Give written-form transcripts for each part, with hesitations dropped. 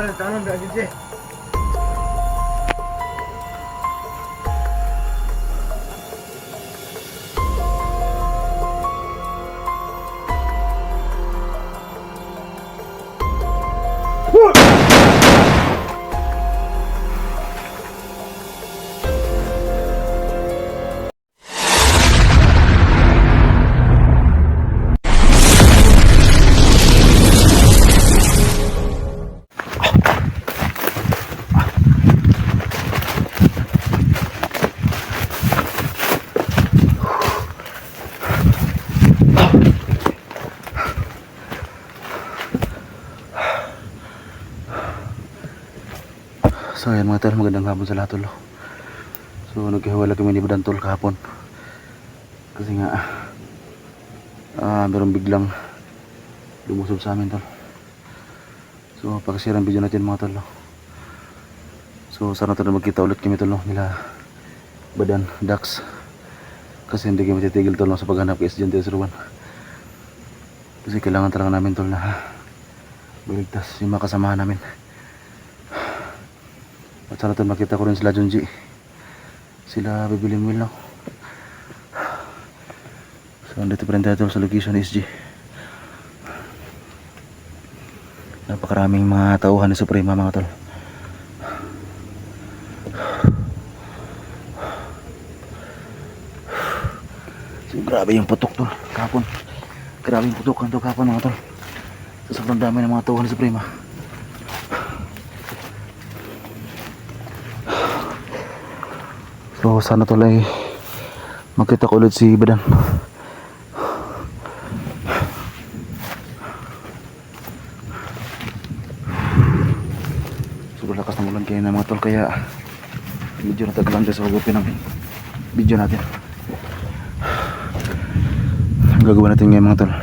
Para tanong ba gid. So ayan mga tol, magandang hapon sa lahat tol. So nagkahiwala kami ni Badan tol kahapon. Kasi nga meron biglang lumusob sa amin tol. So pakisirang video natin mga tol. So sana tol magkita ulit kami tol nila Badan, Dax. Kasi hindi kami titigil tol sa paghanap kay SG-01. Kasi kailangan talaga namin tol na baligtas yung mga kasamahan namin. At sana tol makita ko rin sila Junji, sila Bibiling Will no? So andito pa rin tayo tol sa location SG. Napakaraming mga tauhan ni Suprema mga tol. So grabe yung putok tol kahapon. Grabe yung putok kahapon mga tol. So sobrang dami ng mga tauhan ni Suprema. So sana tol ay magkita ko ulit si Badan. Sobrang lakas ng ulan kaya na mga tol, kaya medyo natagalan tayo sa pagupin ng video natin. Ang gagawin natin ngayon mga tol,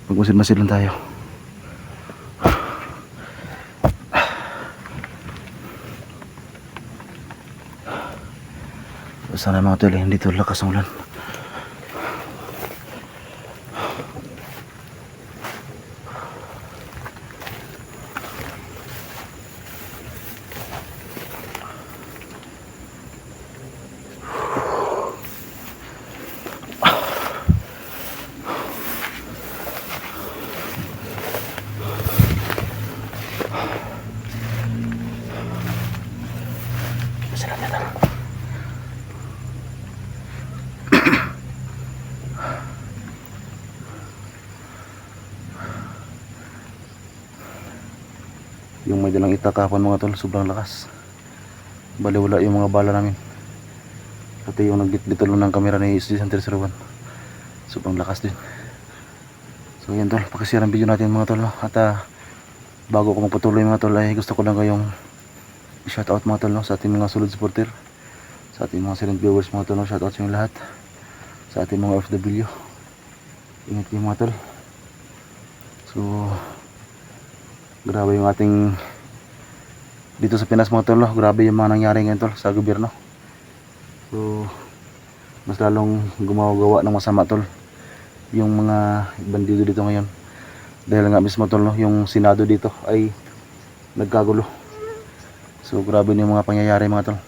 magmasid-masid lang tayo. Sana mga tol hindi tol lakas ng ulan. Sila dito. Yung may dalang itak kahapon mga tol, sobrang lakas. Baliwala yung mga bala namin. Pati yung nagbitbit tol ng kamera ni SG-01, sobrang lakas din. So yan tol, pakishare ang video natin mga tol no? At bago ko magpatuloy mga tol ay gusto ko lang kayong shoutout mga tol no? Sa ating mga solid supporter, sa ating mga silent viewers mga tol no? Shoutout sa inyo lahat. Sa ating mga FW, ingat kayo mga tol. So grabe yung ating dito sa Pinas mga tol, grabe yung mga nangyari ngayon tol sa gobyerno. So mas lalong gumagawa ng masama tol yung mga bandido dito ngayon, dahil nga mismo tol no, yung Senado dito ay nagkagulo. So grabe yung mga pangyayari mga tol.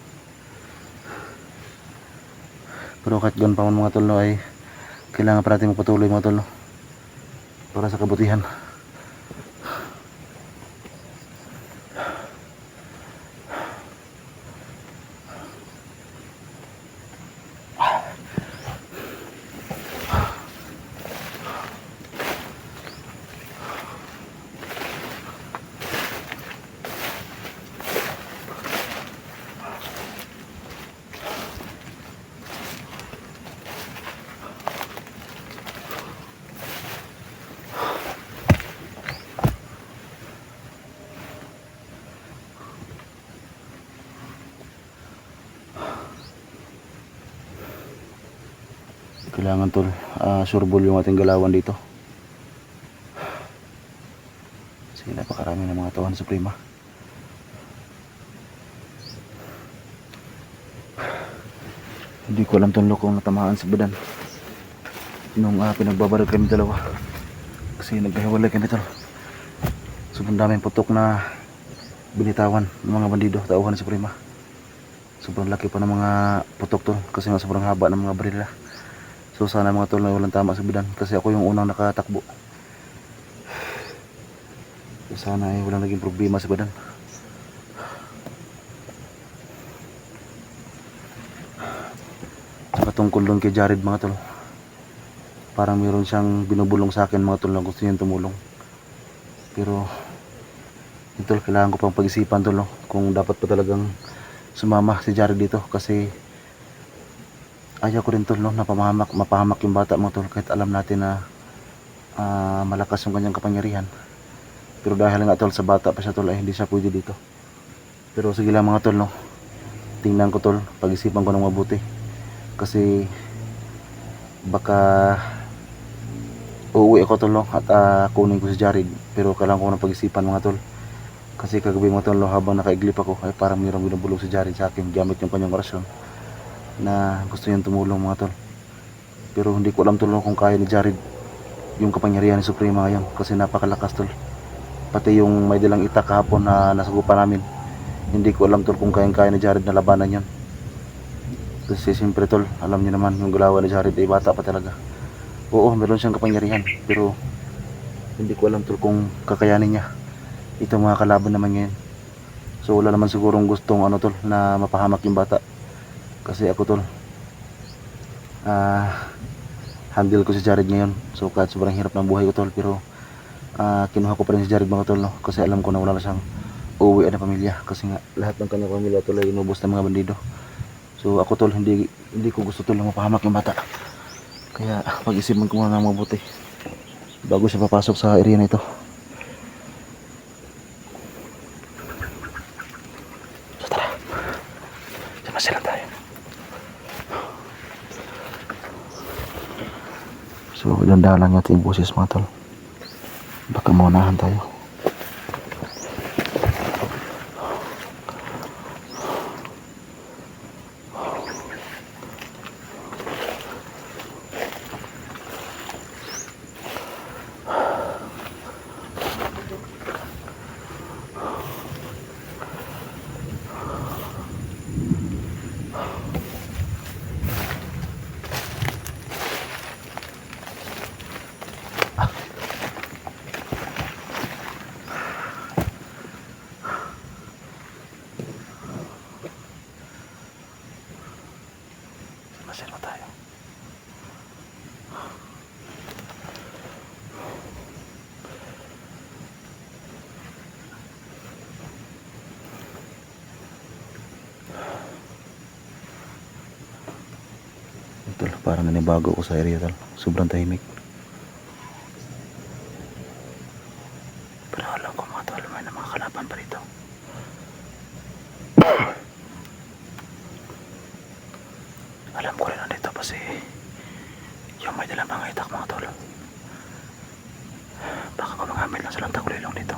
Pero kahit ganun pa man mga tol no, ay kailangan pa natin magpatuloy mga tol no, para sa kabutihan. Kailangan tol sureball yung ating galawan dito. Kasi napakarami ng mga tauhan Suprema. Hindi ko alam tol kung natamaan si Badan nung pinagbabaril kami dalawa. Kasi nagkahiwalay kami tol. Sobrang daming putok na binitawan ng mga bandido, tauhan ni Suprema. Sobrang laki pa ng mga putok tol, kasi nga sobrang haba ng mga barila. So sana mga tol na walang tama sa bidan, kasi ako yung unang nakatakbo. So sana ay walang naging problema sa bidan. Saka tungkol doon kay Jared mga tol, parang mayroon siyang binubulong sa akin mga tol na gusto niyang tumulong. Pero yun tol, kailangan ko pang pag-isipan tol, no? Kung dapat pa talagang sumama si Jared dito, kasi ayaw ko rin tol, no, na mapahamak yung bata mga tol, kahit alam natin na malakas yung kanyang kapangyarihan. Pero dahil nga tol sa bata pa siya tol, ay hindi siya pwede dito. Pero sige lang mga tol, no, tingnan ko tol, pag-isipan ko ng mabuti, kasi baka uuwi ako tol, no, at kunin ko si Jared. Pero kailangan ko ng pag-isipan mga tol, kasi kagabi mga tol, no, habang nakaiglip ako ay parang mayroong binubulong si Jared sa akin gamit yung kanyang orasyon na gusto niyang tumulong mga tol. Pero hindi ko alam tol, no, kung kaya ni Jared yung kapangyarihan ni Suprema ngayon, kasi napakalakas tol. Pati yung may dalang itak kahapon na nasagupan namin, hindi ko alam tol kung kaya ni Jared na labanan yun. Kasi siyempre tol, alam niyo naman yung galawan ni Jared ay bata pa talaga. Oo, meron siyang kapangyarihan, pero hindi ko alam tol kung kakayanin niya itong mga kalaban naman ngayon. So wala naman sigurong gustong ano tol, na mapahamak yung bata. Kasi ako tol, handle ko si Jared ngayon. So kahit sobrang hirap ng buhay ko tol, pero kinuha ko pa rin si Jared mga tol, no? Kasi alam ko na wala na siyang uuwi na pamilya, kasi nga lahat ng kanyang pamilya tol ay inubos ng mga bandido. So ako tol, hindi ko gusto tol na mapahamak yung bata. Kaya pag-isipan ko muna ng mabuti bago siya papasok sa area na ito. So tara, sama sila tayo. So dandahan lang natin yung boses mga tol, baka maunahan tayo. Sama tayo. Tol, parang nanibago ko sa area tol. Sobrang tahimik. Pero alam ko mga tol, may mga kalaban pa rito. Alam ko rin nandito pa si yung may dalang mga itak mga tol. Baka gumagamit lang silang takulilong dito.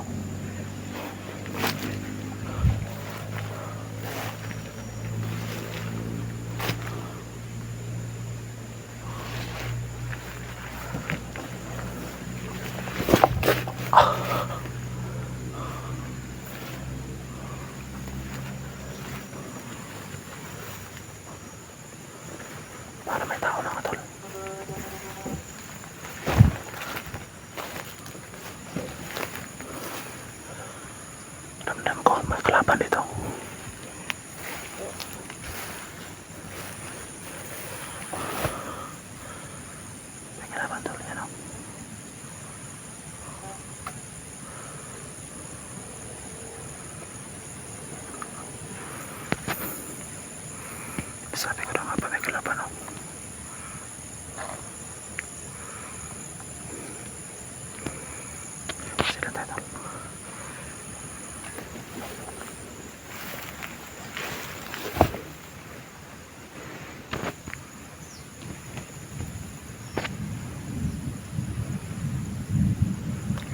Para may tao na mga tol. Ramdam ko may kalaban dito. May kalaban tol, yan o. Sabi ko na nga pa may kalaban o. Sila tayo.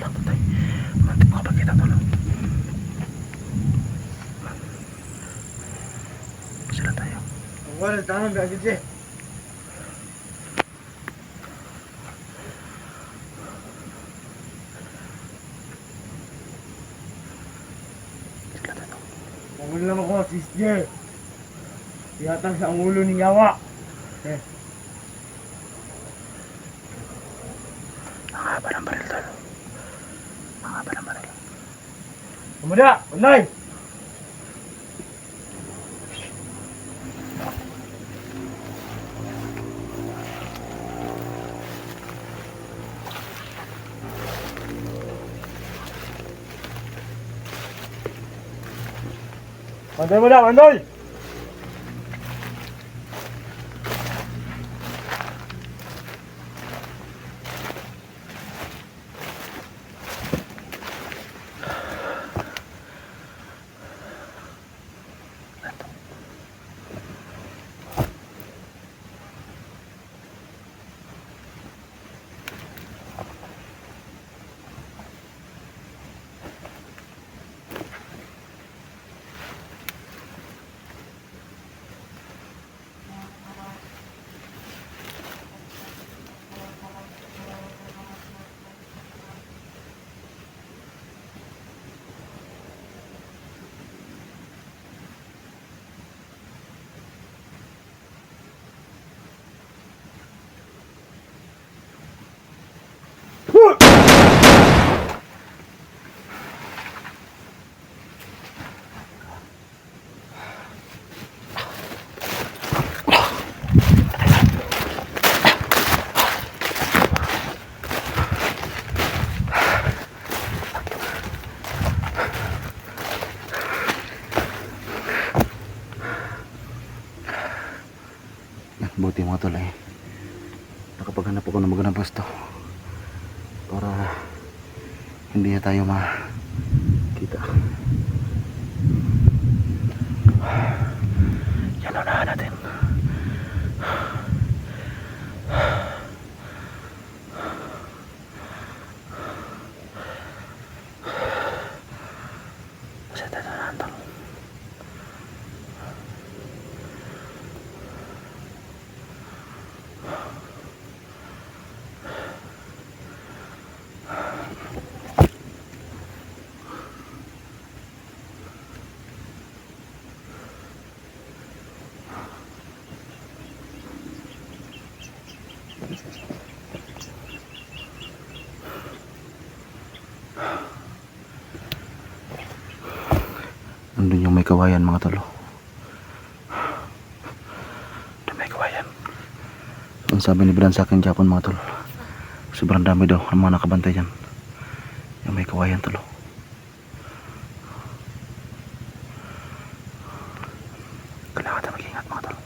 Lapot tayo. Mantik makapagkita tol. Sila tayo. Wala tangan gak gede. Sila tayo. Ulam ako, sister. Tiyatang sa ulo ni Yawa. Eh, Ang haba ng baril, tol. Ang haba ng baril. kumada, unay! Mandoy mo na, Mandoy! Buti mga tol nakapaghanap ako ng magandang pwesto para hindi na tayo makita. Yan, unahan natin. Kasi tayo unahan, tol. Nandun yung may kawayan mga tolo. Doon may kawayan. Ang sabi ni Bran sa akin Japon mga tolo, sobrang dami daw ang mga nakabantay dyan. Yung may kawayan tolo. Kailangan natin mag-ingat mga tolo.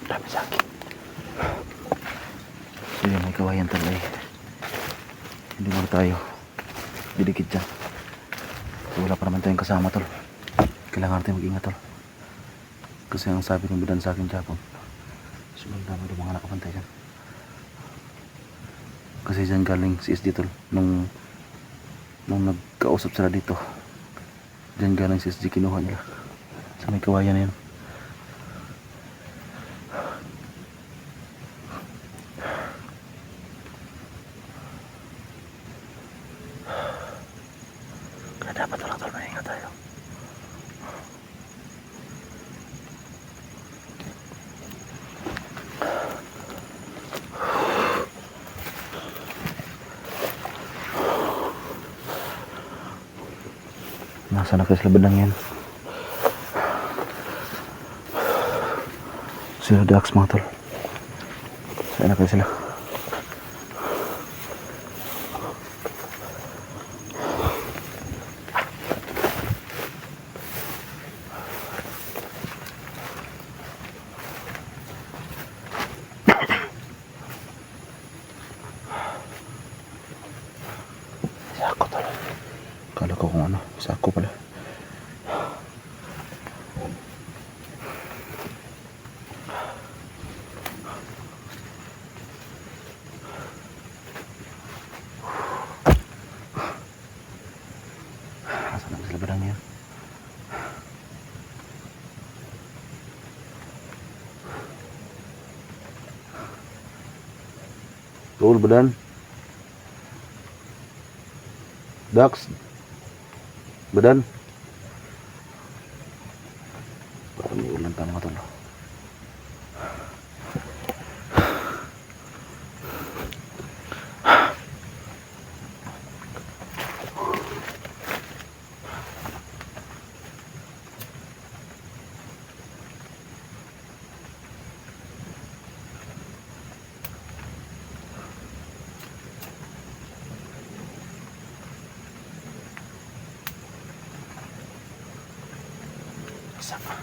Dami sa akin. So yun, may kawayan talo hindi mo tayo didikit dyan. So, wala pa naman tayong kasama tol. Kailangan natin mag-ingat tol. Kasi ang sabi ng bidan sa akin Japon, sobrang dami ng mga nakapantay dyan. Kasi dyan galing si SD tol. Nung nagkausap sila dito, dyan galing si SD, kinuha nila sa may kawayan na yun. Kaya dapat walang tol, maingat tayo. Nasa na kayo sa labad lang yan. Sila Dax mga tol. Saan na kayo sila? Sako tol. Kala ko kung ano, sako pala. Tol, badan. Dax. Badan. Parang may ulan pa mga tol. Sama.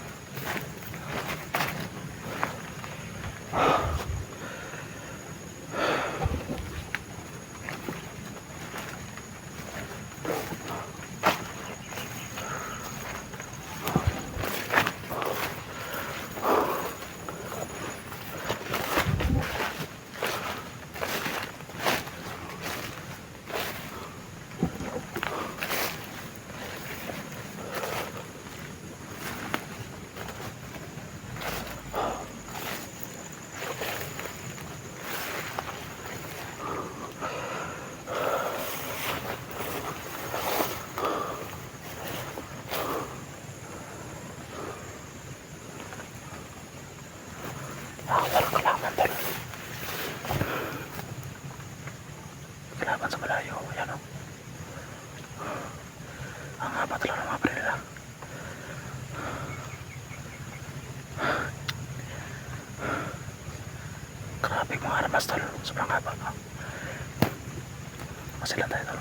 Kalaban sa malayo. Ayan o. Ang haba talaga ng mga baril nila. Grabe mga armas tol. Sobrang haba. Masilan tayo tol.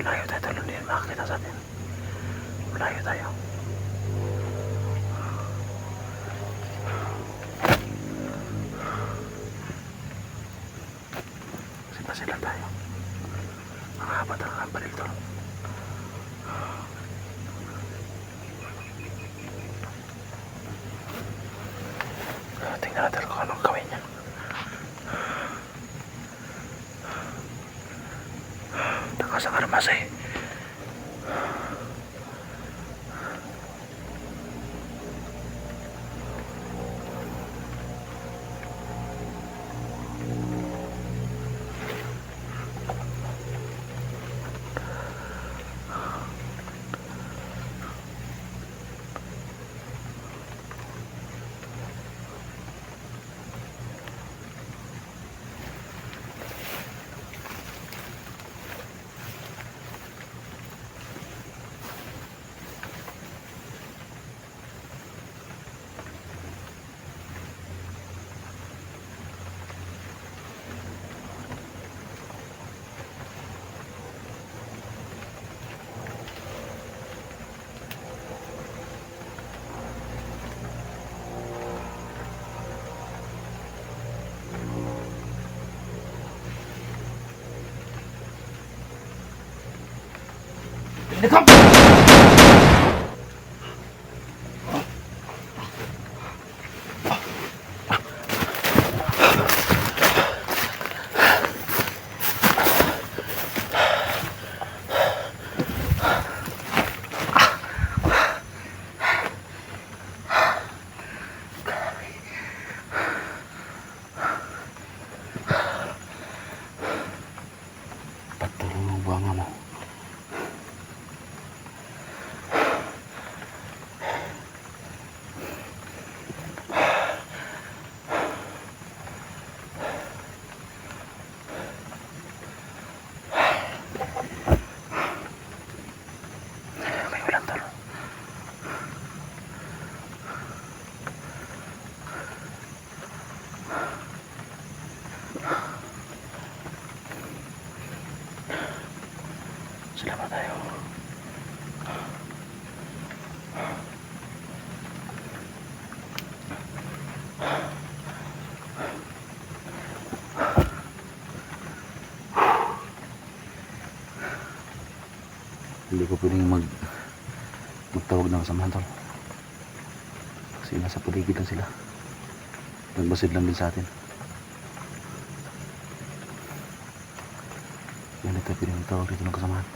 Malayo tayo tol. Hindi makakita sa atin. Malayo tayo. Sila tayo. Ang haba talaga ang baril tol. Tingnan natin kung anong gawin niya. Takas ang armas eh. Come! Patulong mo. May ulan tol. Salamat tayo. Hindi ko pwedeng magtawag ng samahan tol. Kasi nasa paligid lang sila. Nagbasid lang din sa atin. Yan ito pinintawag dito ng kasamahan.